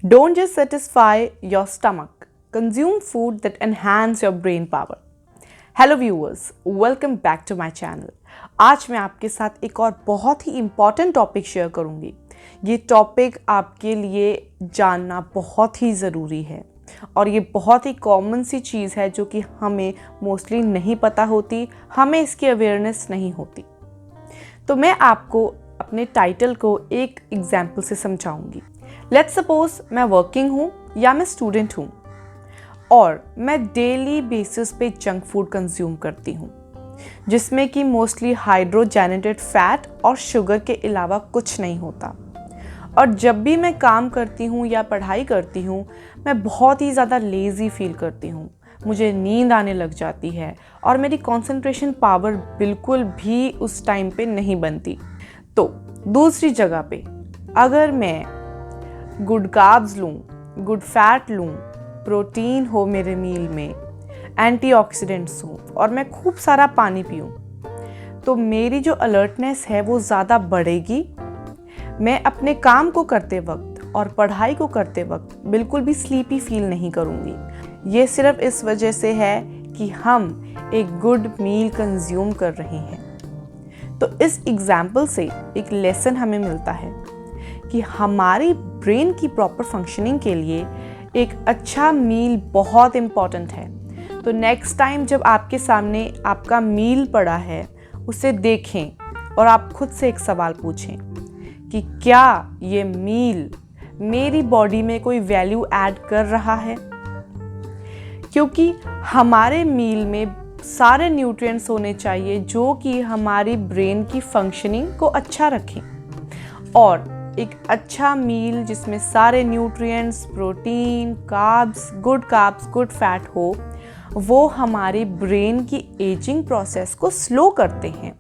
Don't just satisfy your stomach. Consume food that enhance your brain power. Hello viewers, welcome back to my channel. आज मैं आपके साथ एक और बहुत ही इम्पॉर्टेंट टॉपिक शेयर करूंगी। ये टॉपिक आपके लिए जानना बहुत ही ज़रूरी है और ये बहुत ही कॉमन सी चीज़ है जो कि हमें मोस्टली नहीं पता होती, हमें इसकी अवेयरनेस नहीं होती। तो मैं आपको अपने टाइटल को एक एग्जाम्पल से समझाऊंगी। लेट्स सपोज मैं वर्किंग हूँ या मैं स्टूडेंट हूँ और मैं डेली बेसिस पे जंक फूड कंज्यूम करती हूँ जिसमें कि मोस्टली हाइड्रोजनेटेड फैट और शुगर के अलावा कुछ नहीं होता। और जब भी मैं काम करती हूँ या पढ़ाई करती हूँ मैं बहुत ही ज़्यादा लेज़ी फील करती हूँ, मुझे नींद आने लग जाती है और मेरी कंसंट्रेशन पावर बिल्कुल भी उस टाइम पे नहीं बनती। तो दूसरी जगह पे अगर मैं गुड कार्ब्स लूँ, गुड फैट लूँ, प्रोटीन हो मेरे मील में, एंटीऑक्सीडेंट्स हो और मैं खूब सारा पानी पीऊँ तो मेरी जो अलर्टनेस है वो ज़्यादा बढ़ेगी। मैं अपने काम को करते वक्त और पढ़ाई को करते वक्त बिल्कुल भी स्लीपी फील नहीं करूँगी। ये सिर्फ इस वजह से है कि हम एक गुड मील कंज्यूम कर रहे हैं। तो इस एग्जाम्पल से एक लेसन हमें मिलता है कि हमारी ब्रेन की प्रॉपर फंक्शनिंग के लिए एक अच्छा मील बहुत इम्पॉर्टेंट है। तो नेक्स्ट टाइम जब आपके सामने आपका मील पड़ा है उसे देखें और आप खुद से एक सवाल पूछें कि क्या ये मील मेरी बॉडी में कोई वैल्यू ऐड कर रहा है। क्योंकि हमारे मील में सारे न्यूट्रिएंट्स होने चाहिए जो कि हमारी ब्रेन की फंक्शनिंग को अच्छा रखें। और एक अच्छा मील जिसमें सारे nutrients, protein, carbs, good fat हो, वो हमारी ब्रेन की एजिंग प्रोसेस को स्लो करते हैं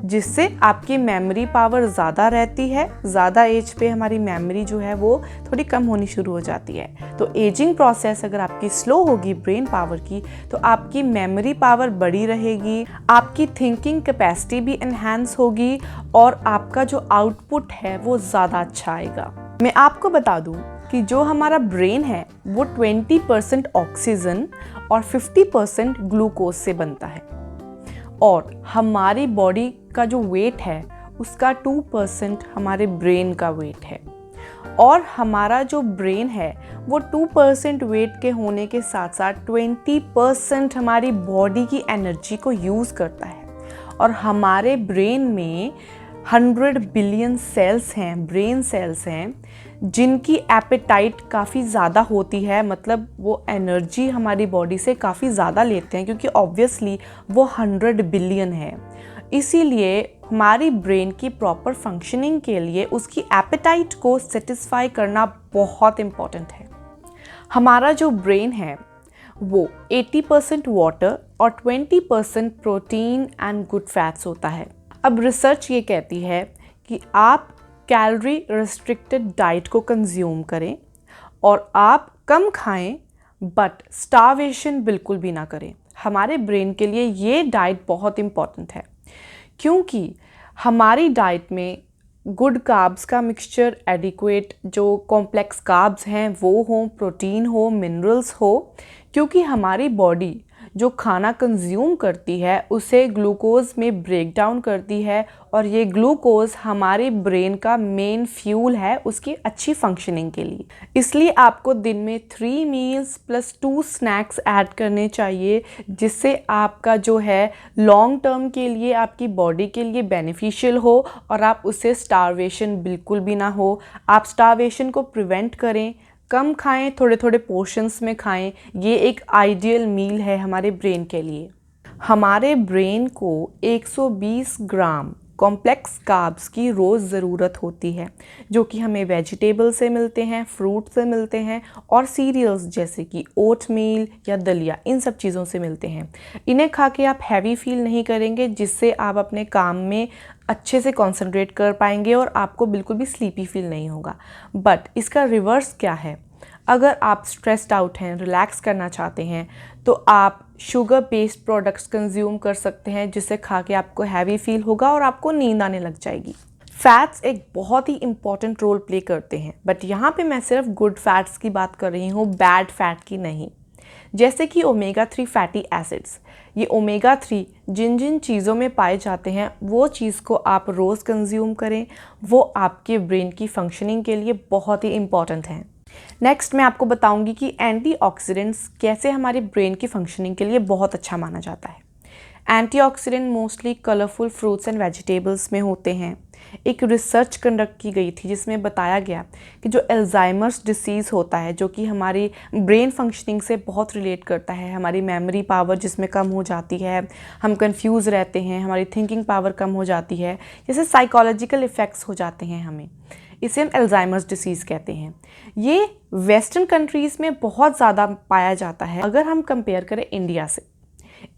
जिससे आपकी मेमोरी पावर ज़्यादा रहती है। ज़्यादा एज पे हमारी मेमोरी जो है वो थोड़ी कम होनी शुरू हो जाती है। तो एजिंग प्रोसेस अगर आपकी स्लो होगी ब्रेन पावर की तो आपकी मेमोरी पावर बड़ी रहेगी, आपकी थिंकिंग कैपेसिटी भी एनहांस होगी और आपका जो आउटपुट है वो ज़्यादा अच्छा आएगा। मैं आपको बता दूं कि जो हमारा ब्रेन है वो 20% ऑक्सीजन और 50% ग्लूकोज से बनता है और हमारी बॉडी का जो वेट है उसका 2% हमारे ब्रेन का वेट है। और हमारा जो ब्रेन है वो 2% वेट के होने के साथ साथ 20% हमारी बॉडी की एनर्जी को यूज़ करता है। और हमारे ब्रेन में 100 बिलियन सेल्स हैं, ब्रेन सेल्स हैं जिनकी एपेटाइट काफ़ी ज़्यादा होती है, मतलब वो एनर्जी हमारी बॉडी से काफ़ी ज़्यादा लेते हैं क्योंकि ऑब्वियसली वो 100 बिलियन है। इसीलिए हमारी ब्रेन की प्रॉपर फंक्शनिंग के लिए उसकी एपेटाइट को सेटिस्फाई करना बहुत इम्पॉर्टेंट है। हमारा जो ब्रेन है वो 80% वाटर और 20% प्रोटीन एंड गुड फैट्स होता है। अब रिसर्च ये कहती है कि आप कैलोरी रिस्ट्रिक्टेड डाइट को कंज्यूम करें और आप कम खाएं बट स्टार्वेशन बिल्कुल भी ना करें। हमारे ब्रेन के लिए ये डाइट बहुत इम्पॉर्टेंट है क्योंकि हमारी डाइट में गुड कार्ब्स का मिक्सचर, एडिक्वेट जो कॉम्प्लेक्स कार्ब्स हैं वो हो, प्रोटीन हो, मिनरल्स हो, क्योंकि हमारी बॉडी जो खाना कंज्यूम करती है उसे ग्लूकोज में ब्रेक डाउन करती है और ये ग्लूकोज हमारे ब्रेन का मेन फ्यूल है उसकी अच्छी फंक्शनिंग के लिए। इसलिए आपको दिन में 3 मील्स प्लस 2 स्नैक्स ऐड करने चाहिए जिससे आपका जो है लॉन्ग टर्म के लिए आपकी बॉडी के लिए बेनिफिशियल हो और आप उससे स्टार्वेशन बिल्कुल भी ना हो। आप स्टार्वेशन को प्रिवेंट करें, कम खाएं, थोड़े थोड़े पोर्शंस में खाएं। ये एक आइडियल मील है हमारे ब्रेन के लिए। हमारे ब्रेन को 120 ग्राम कॉम्प्लेक्स कार्ब्स की रोज़ ज़रूरत होती है जो कि हमें वेजिटेबल से मिलते हैं, फ्रूट से मिलते हैं और सीरियल्स जैसे कि ओट मील या दलिया, इन सब चीज़ों से मिलते हैं। इन्हें खा के आप हैवी फील नहीं करेंगे जिससे आप अपने काम में अच्छे से कंसंट्रेट कर पाएंगे और आपको बिल्कुल भी स्लीपी फील नहीं होगा। बट इसका रिवर्स क्या है, अगर आप स्ट्रेस्ड आउट हैं, रिलैक्स करना चाहते हैं तो आप शुगर बेस्ड प्रोडक्ट्स कंज्यूम कर सकते हैं जिससे खा के आपको हैवी फील होगा और आपको नींद आने लग जाएगी। फैट्स एक बहुत ही इंपॉर्टेंट रोल प्ले करते हैं, बट यहाँ पे मैं सिर्फ गुड फैट्स की बात कर रही हूँ, बैड फैट की नहीं। जैसे कि ओमेगा 3 फैटी एसिड्स, ये ओमेगा 3 जिन जिन चीज़ों में पाए जाते हैं वो चीज़ को आप रोज़ कंज्यूम करें, वो आपके ब्रेन की फंक्शनिंग के लिए बहुत ही इम्पॉर्टेंट हैं। नेक्स्ट मैं आपको बताऊंगी कि एंटीऑक्सीडेंट्स कैसे हमारे ब्रेन की फंक्शनिंग के लिए बहुत अच्छा माना जाता है। Antioxidant mostly colourful fruits and vegetables में होते हैं। एक रिसर्च कंडक्ट की गई थी जिसमें बताया गया कि जो अल्जाइमर्स डिसीज़ होता है, जो कि हमारी ब्रेन फंक्शनिंग से बहुत रिलेट करता है, हमारी मेमोरी पावर जिसमें कम हो जाती है, हम कंफ्यूज रहते हैं, हमारी थिंकिंग पावर कम हो जाती है, जैसे साइकोलॉजिकल इफ़ेक्ट्स हो जाते हैं हमें, इसे हम अल्जाइमर्स डिसीज़ कहते हैं। ये वेस्टर्न कंट्रीज़ में बहुत ज़्यादा पाया जाता है। अगर हम कंपेयर करें इंडिया से,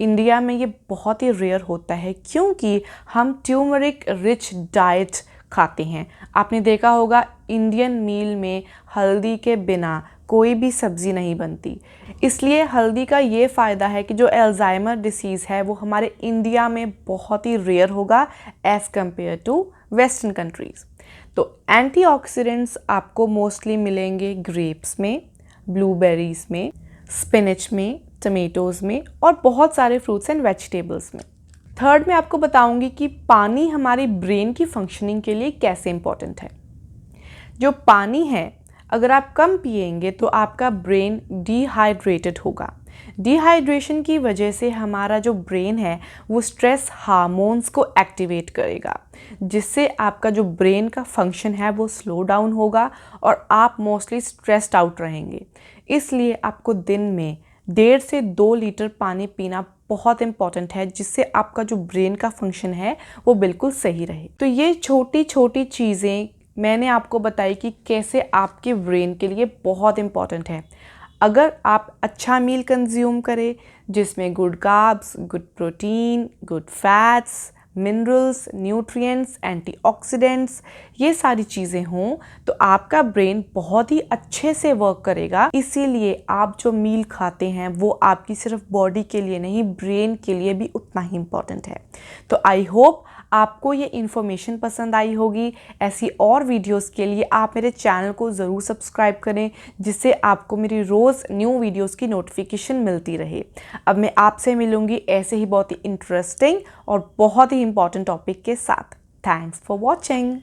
इंडिया में ये बहुत ही रेयर होता है क्योंकि हम ट्यूमरिक रिच डाइट खाते हैं। आपने देखा होगा इंडियन मील में हल्दी के बिना कोई भी सब्ज़ी नहीं बनती, इसलिए हल्दी का ये फ़ायदा है कि जो अल्जाइमर डिसीज़ है वो हमारे इंडिया में बहुत ही रेयर होगा as compare to western countries. तो एंटीऑक्सीडेंट्स आपको मोस्टली मिलेंगे ग्रेप्स में, ब्लूबेरीज में, स्पिनच में, टमेटोज़ में और बहुत सारे फ्रूट्स एंड वेजिटेबल्स में। थर्ड मैं आपको बताऊंगी कि पानी हमारी ब्रेन की फंक्शनिंग के लिए कैसे इंपॉर्टेंट है। जो पानी है, अगर आप कम पिएंगे तो आपका ब्रेन डिहाइड्रेटेड होगा। डिहाइड्रेशन की वजह से हमारा जो ब्रेन है वो स्ट्रेस हार्मोन्स को एक्टिवेट करेगा, जिससे आपका जो ब्रेन का फंक्शन है वो स्लो डाउन होगा और आप मोस्टली स्ट्रेस्ड आउट रहेंगे। इसलिए आपको दिन में 1.5 से 2 लीटर पानी पीना बहुत इंपॉर्टेंट है, जिससे आपका जो ब्रेन का फंक्शन है वो बिल्कुल सही रहे। तो ये छोटी छोटी चीज़ें मैंने आपको बताई कि कैसे आपके ब्रेन के लिए बहुत इंपॉर्टेंट है। अगर आप अच्छा मील कंज्यूम करें जिसमें good carbs, good protein, good fats, minerals, nutrients, antioxidants, ये सारी चीज़ें हों तो आपका ब्रेन बहुत ही अच्छे से वर्क करेगा। इसीलिए आप जो मील खाते हैं वो आपकी सिर्फ बॉडी के लिए नहीं, ब्रेन के लिए भी उतना ही इम्पॉर्टेंट है। तो आई होप आपको ये इन्फॉर्मेशन पसंद आई होगी। ऐसी और वीडियोस के लिए आप मेरे चैनल को ज़रूर सब्सक्राइब करें, जिससे आपको मेरी रोज़ न्यू वीडियोस की नोटिफिकेशन मिलती रहे। अब मैं आपसे मिलूँगी ऐसे ही बहुत ही इंटरेस्टिंग और बहुत ही इंपॉर्टेंट टॉपिक के साथ। Thanks for watching.